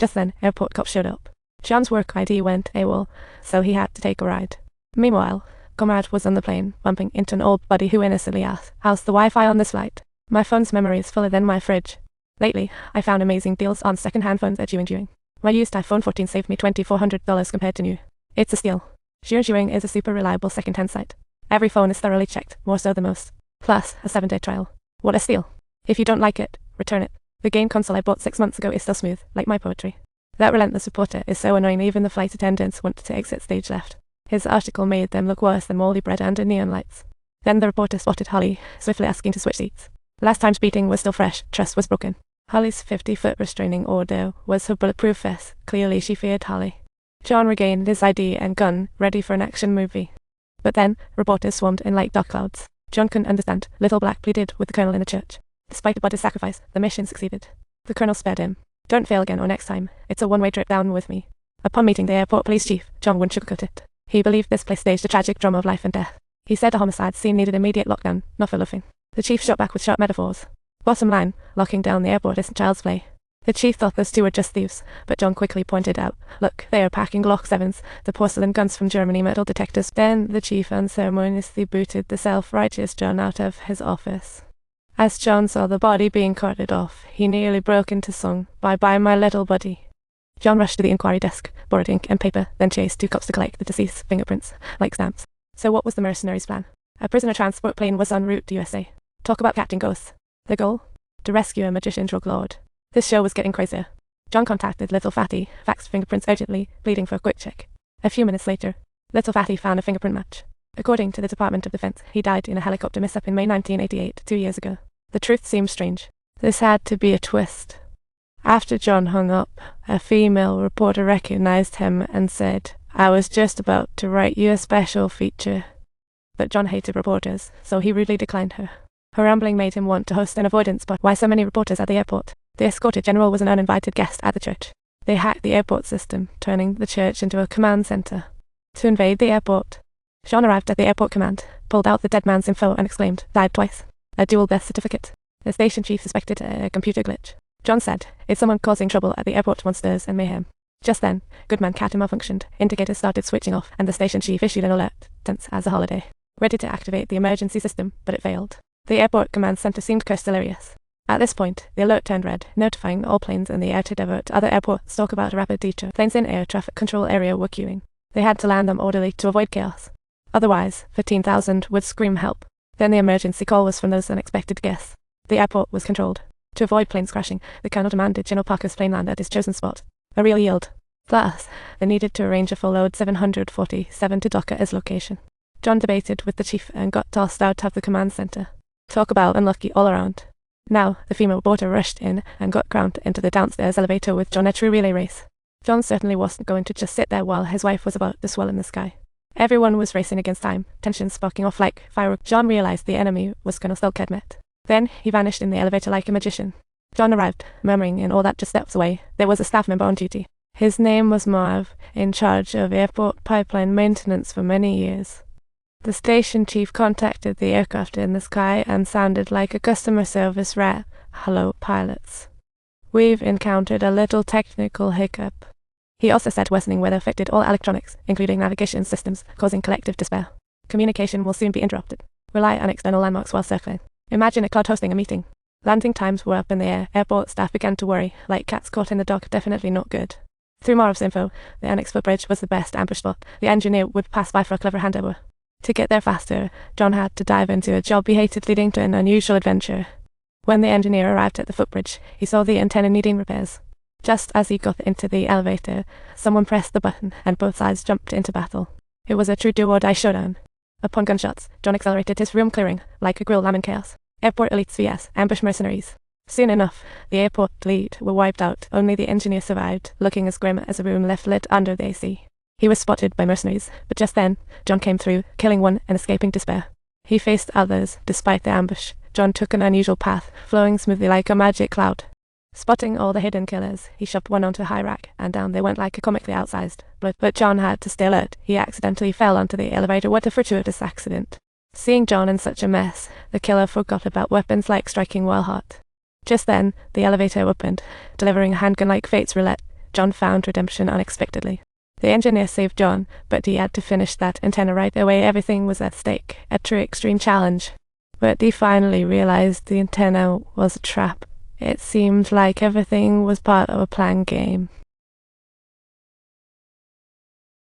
Just then, airport cops showed up. John's work ID went AWOL, so he had to take a ride. Meanwhile, Comrade was on the plane, bumping into an old buddy who innocently asked, "How's the Wi-Fi on this flight?" "My phone's memory is fuller than my fridge. Lately, I found amazing deals on second-hand phones at Jewing. My used iPhone 14 saved me $2,400 compared to new. It's a steal. Jewing is a super reliable second-hand site. Every phone is thoroughly checked, more so than most. Plus, a 7-day trial. What a steal. If you don't like it, return it. The game console I bought 6 months ago is still smooth, like my poetry." That relentless reporter is so annoying even the flight attendants wanted to exit stage left. His article made them look worse than moldy bread under neon lights. Then the reporter spotted Holly, swiftly asking to switch seats. Last time's beating was still fresh, trust was broken. Holly's 50-foot restraining order was her bulletproof vest. Clearly she feared Holly. John regained his ID and gun, ready for an action movie. But then, reporters swarmed in like dark clouds. John couldn't understand. Little Black pleaded with the colonel in the church. Despite the body's sacrifice, the mission succeeded. The colonel spared him. "Don't fail again or next time. It's a one-way trip down with me." Upon meeting the airport police chief, John wouldn't sugarcoat it. He believed this place staged a tragic drama of life and death. He said the homicide scene needed immediate lockdown, not for loafing. The chief shot back with sharp metaphors. Bottom line, locking down the airport isn't child's play. The chief thought those two were just thieves, but John quickly pointed out, "Look, they are packing Glock 7s, the porcelain guns from Germany, metal detectors." Then the chief unceremoniously booted the self-righteous John out of his office. As John saw the body being carted off, he nearly broke into song, "Bye-bye, my little buddy." John rushed to the inquiry desk, borrowed ink and paper, then chased 2 cops to collect the deceased's fingerprints, like stamps. So what was the mercenaries' plan? A prisoner transport plane was en route to USA. Talk about catching ghosts. The goal? To rescue a magician drug lord. This show was getting crazier. John contacted Little Fatty, faxed fingerprints urgently, pleading for a quick check. A few minutes later, Little Fatty found a fingerprint match. According to the Department of Defense, he died in a helicopter mishap in May 1988, 2 years ago. The truth seemed strange. This had to be a twist. After John hung up, a female reporter recognized him and said, "I was just about to write you a special feature." But John hated reporters, so he rudely declined her. Her rambling made him want to host an avoidance spot. Why so many reporters at the airport? The escorted general was an uninvited guest at the church. They hacked the airport system, turning the church into a command center. To invade the airport. John arrived at the airport command, pulled out the dead man's info and exclaimed, "Died twice. A dual death certificate." The station chief suspected a computer glitch. John said, "It's someone causing trouble at the airport, monsters and mayhem." Just then, Goodman Cat malfunctioned, indicators started switching off, and the station chief issued an alert, tense as a holiday, ready to activate the emergency system, but it failed. The airport command center seemed cursed delirious. At this point, the alert turned red, notifying all planes in the air to divert other airports. Talk about a rapid detour. Planes in air traffic control area were queuing. They had to land them orderly to avoid chaos. Otherwise, 15,000 would scream help. Then the emergency call was from those unexpected guests. The airport was controlled. To avoid planes crashing, the colonel demanded General Parker's plane land at his chosen spot. A real yield. Plus, they needed to arrange a full load 747 to dock at his location. John debated with the chief and got tossed out of the command center. Talk about unlucky all around. Now, the female reporter rushed in and got crammed into the downstairs elevator with John, a true relay race. John certainly wasn't going to just sit there while his wife was about to swell in the sky. Everyone was racing against time, tension sparking off like fireworks. John realized the enemy was Colonel Stelkedmet. Then he vanished in the elevator like a magician. John arrived, murmuring in all that just steps away. There was a staff member on duty. His name was Marv, in charge of airport pipeline maintenance for many years. The station chief contacted the aircraft in the sky and sounded like a customer service rat. "Hello, pilots. We've encountered a little technical hiccup." He also said worsening weather affected all electronics, including navigation systems, causing collective despair. Communication will soon be interrupted. Rely on external landmarks while circling. Imagine a cloud hosting a meeting. Landing times were up in the air. Airport staff began to worry, like cats caught in the dark. Definitely not good. Through Marv's info, the Annex footbridge was the best ambush spot. The engineer would pass by for a clever handover. To get there faster, John had to dive into a job he hated, leading to an unusual adventure. When the engineer arrived at the footbridge, he saw the antenna needing repairs. Just as he got into the elevator, someone pressed the button, and both sides jumped into battle. It was a true do-or-die showdown. Upon gunshots, John accelerated his room clearing, like a grilled lamb in chaos. Airport elites vs. ambush mercenaries. Soon enough, the airport elite were wiped out. Only the engineer survived, looking as grim as a room left lit under the AC. He was spotted by mercenaries, but just then, John came through, killing one and escaping despair. He faced others, despite the ambush. John took an unusual path, flowing smoothly like a magic cloud. Spotting all the hidden killers, he shoved one onto a high rack, and down they went like a comically outsized blood. But John had to stay alert. He accidentally fell onto the elevator. What a fortuitous accident. Seeing John in such a mess, the killer forgot about weapons like striking while hot. Just then, the elevator opened, delivering a handgun like Fate's roulette. John found redemption unexpectedly. The engineer saved John, but he had to finish that antenna right away. Everything was at stake, a true extreme challenge. But he finally realized the antenna was a trap. It seemed like everything was part of a planned game.